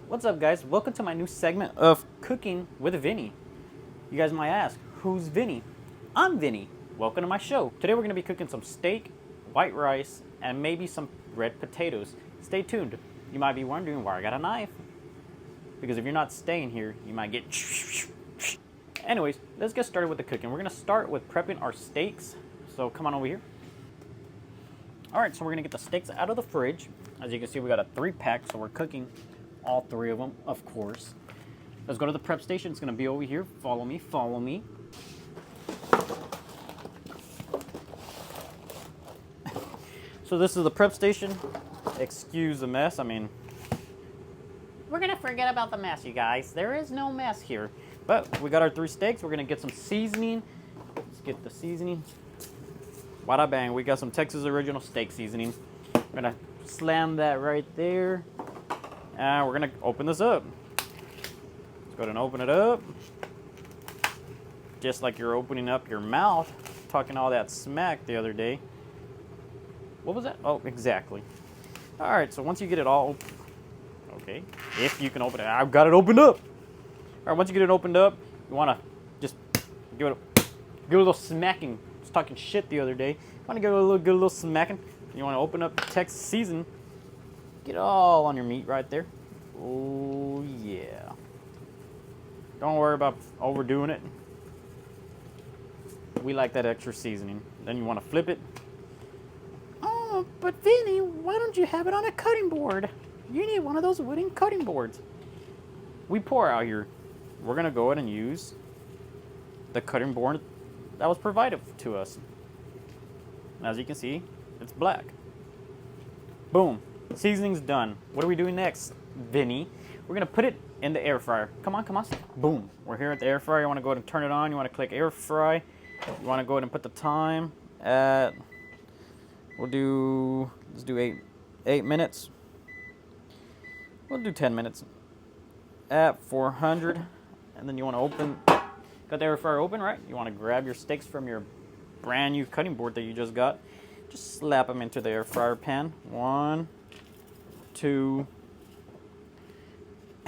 What's up, guys? Welcome to my new segment of Cooking with Vinny. You guys might ask, who's Vinny? I'm Vinny. Welcome to my show. Today we're going to be cooking some steak, white rice, and maybe some red potatoes. Stay tuned. You might be wondering why I got a knife. Because if you're not staying here, you might get... Anyways, let's get started with the cooking. We're going to start with prepping our steaks. So come on over here. Alright, so we're going to get the steaks out of the fridge. As you can see, we got a 3-pack, so we're cooking all 3 of them, of course. Let's go to the prep station. It's going to be over here. Follow me, follow me. So this is the prep station. Excuse the mess. I mean, we're going to forget about the mess, you guys. There is no mess here. But we got our 3 steaks. We're going to get some seasoning. Let's get the seasoning. Bada bang. We got some Texas Original steak seasoning. We're going to slam that right there. And we're going to open this up. Let's go ahead and open it up. Just like you're opening up your mouth, talking all that smack the other day. What was that? Oh, exactly. All right, so once you get it all open, okay, if you can open it. I've got it opened up. All right, once you get it opened up, you want to just give it a little smacking. I was talking shit the other day. You want to give it a little smacking. You want to open up Texas season. Get it all on your meat right there. Oh, yeah. Don't worry about overdoing it. We like that extra seasoning. Then you want to flip it. Oh, but Vinny, why don't you have it on a cutting board? You need one of those wooden cutting boards. We pour out here. We're going to go ahead and use the cutting board that was provided to us. As you can see, it's black. Boom. Seasoning's done. What are we doing next, Vinny? We're going to put it in the air fryer. Come on, come on. Boom. We're here at the air fryer. You want to go ahead and turn it on. You want to click air fry. You want to go ahead and put the time at, let's do 8 minutes. We'll do 10 minutes at 400. And then you want to open, got the air fryer open, right? You want to grab your steaks from your brand new cutting board that you just got. Just slap them into the air fryer pan. 1, 2,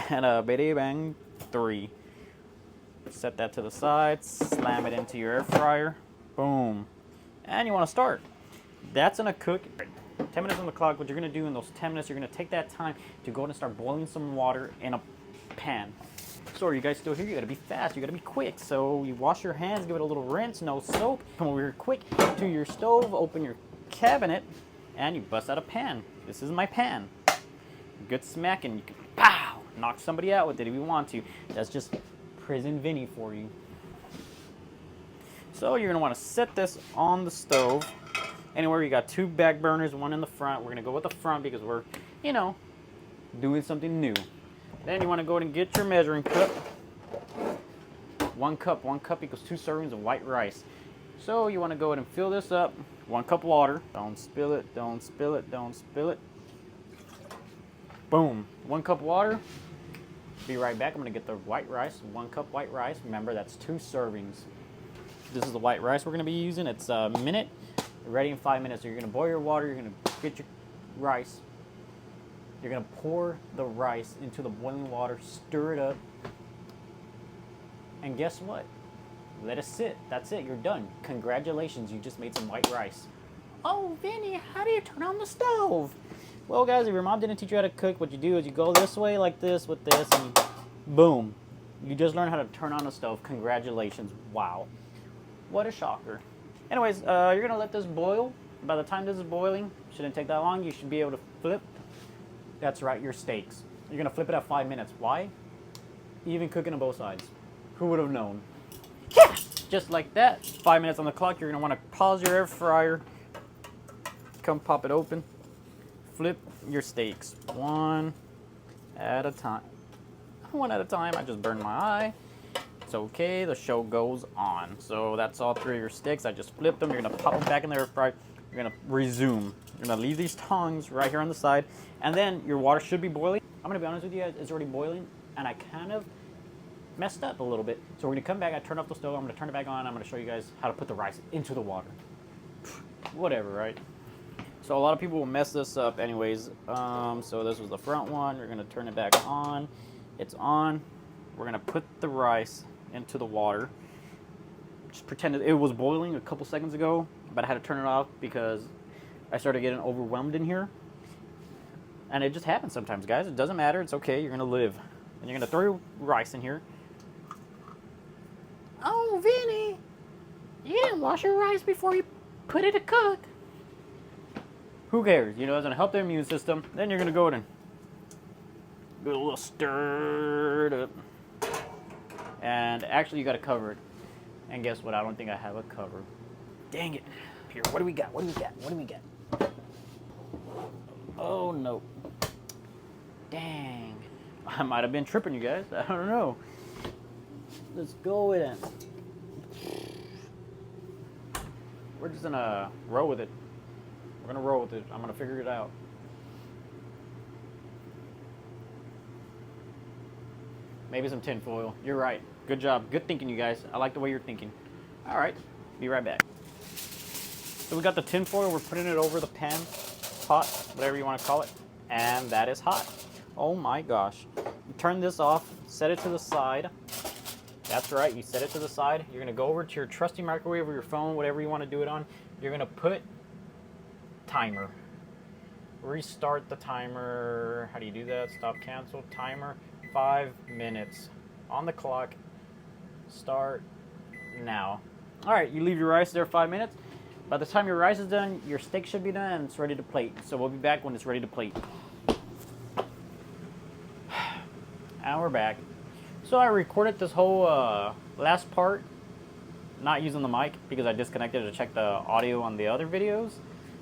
and a bitty bang 3. Set that to the side, slam it into your air fryer. Boom. And you want to start. That's gonna cook 10 minutes on the clock. What you're gonna do in those 10 minutes, you're gonna take that time to go and start boiling some water in a pan. So are you guys still here? You gotta be fast, you gotta be quick. So you wash your hands, give it a little rinse, no soap. Come over here quick to your stove, open your cabinet, and you bust out a pan. This is my pan. Good smacking. You can pow, knock somebody out with it if you want to. That's just prison Vinny for you. So you're gonna want to set this on the stove. Anywhere you got 2 back burners, 1 in the front. We're gonna go with the front because we're, you know, doing something new. Then you want to go ahead and get your measuring cup. 1 cup. 1 cup equals 2 servings of white rice. So you want to go ahead and fill this up. 1 cup water. Don't spill it. Don't spill it. Don't spill it. Boom. 1 cup water. Be right back. I'm going to get the white rice. 1 cup white rice. Remember, that's 2 servings. This is the white rice we're going to be using. It's a minute. Ready in 5 minutes. So you're going to boil your water. You're going to get your rice. You're going to pour the rice into the boiling water. Stir it up. And guess what? Let it sit. That's it. You're done. Congratulations. You just made some white rice. Oh, Vinny, how do you turn on the stove? Well, guys, if your mom didn't teach you how to cook, what you do is you go this way like this with this, and boom. You just learned how to turn on the stove. Congratulations. Wow. What a shocker. Anyways, you're going to let this boil. By the time this is boiling, shouldn't take that long. You should be able to flip. That's right, your steaks. You're going to flip it at 5 minutes. Why? Even cooking on both sides. Who would have known? Yeah! Just like that. 5 minutes on the clock. You're going to want to pause your air fryer. Come pop it open. Flip your steaks. 1 at a time. 1 at a time. I just burned my eye. It's okay. The show goes on. So that's all 3 of your steaks. I just flipped them. You're going to pop them back in the air fryer. You're going to resume. You're going to leave these tongs right here on the side. And then your water should be boiling. I'm going to be honest with you guys. It's already boiling. And I kind of messed up a little bit. So we're going to come back. I turned off the stove. I'm going to turn it back on. I'm going to show you guys how to put the rice into the water. Whatever, right? So a lot of people will mess this up anyways. So this was the front one. We're gonna turn it back on. It's on. We're gonna put the rice into the water. Just pretend it was boiling a couple seconds ago, but I had to turn it off because I started getting overwhelmed in here. And it just happens sometimes, guys. It doesn't matter. It's okay. You're gonna live. And you're gonna throw your rice in here. Oh, Vinny, you didn't wash your rice before you put it to cook. Who cares? You know, it's gonna help the immune system. Then you're gonna go in and give it a little stir it up. And actually, you gotta cover it. And guess what? I don't think I have a cover. Dang it. Here, what do we got? What do we got? What do we got? Oh, no. Dang. I might have been tripping, you guys. I don't know. Let's go with it. We're just gonna roll with it. We're gonna roll with it. I'm gonna figure it out. Maybe some tin foil. You're right. Good job. Good thinking, you guys. I like the way you're thinking. All right. Be right back. So we got the tin foil. We're putting it over the pan, pot, whatever you want to call it. And that is hot. Oh my gosh. You turn this off. Set it to the side. That's right. You set it to the side. You're going to go over to your trusty microwave or your phone, whatever you want to do it on. You're going to put timer. Restart the timer. How do you do that? Stop, cancel, timer. 5 minutes on the clock. Start now. All right, you leave your rice there 5 minutes. By the time your rice is done, your steak should be done and it's ready to plate. So we'll be back when it's ready to plate. And we're back. So I recorded this whole last part, not using the mic because I disconnected to check the audio on the other videos.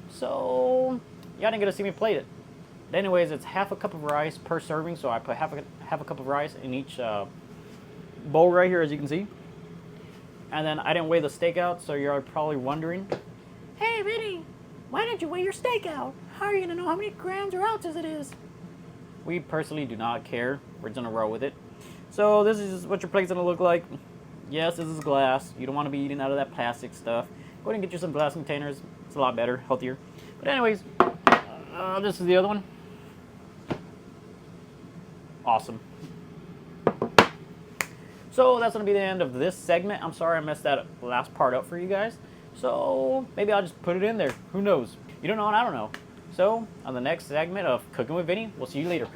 So y'all didn't get to see me plate it. But anyways, it's half a cup of rice per serving, so I put half a cup of rice in each bowl right here, as you can see. And then I didn't weigh the steak out, so you're probably wondering, hey Vinny, why didn't you weigh your steak out? How are you gonna know how many grams or ounces it is? We personally do not care. We're just gonna roll with it. So this is what your plate's gonna look like. Yes, this is glass. You don't want to be eating out of that plastic stuff. Go ahead and get you some glass containers. It's a lot better, healthier. But anyways, this is the other one. Awesome. So that's going to be the end of this segment. I'm sorry I messed that last part up for you guys. So maybe I'll just put it in there. Who knows? You don't know and I don't know. So on the next segment of Cooking with Vinny, we'll see you later.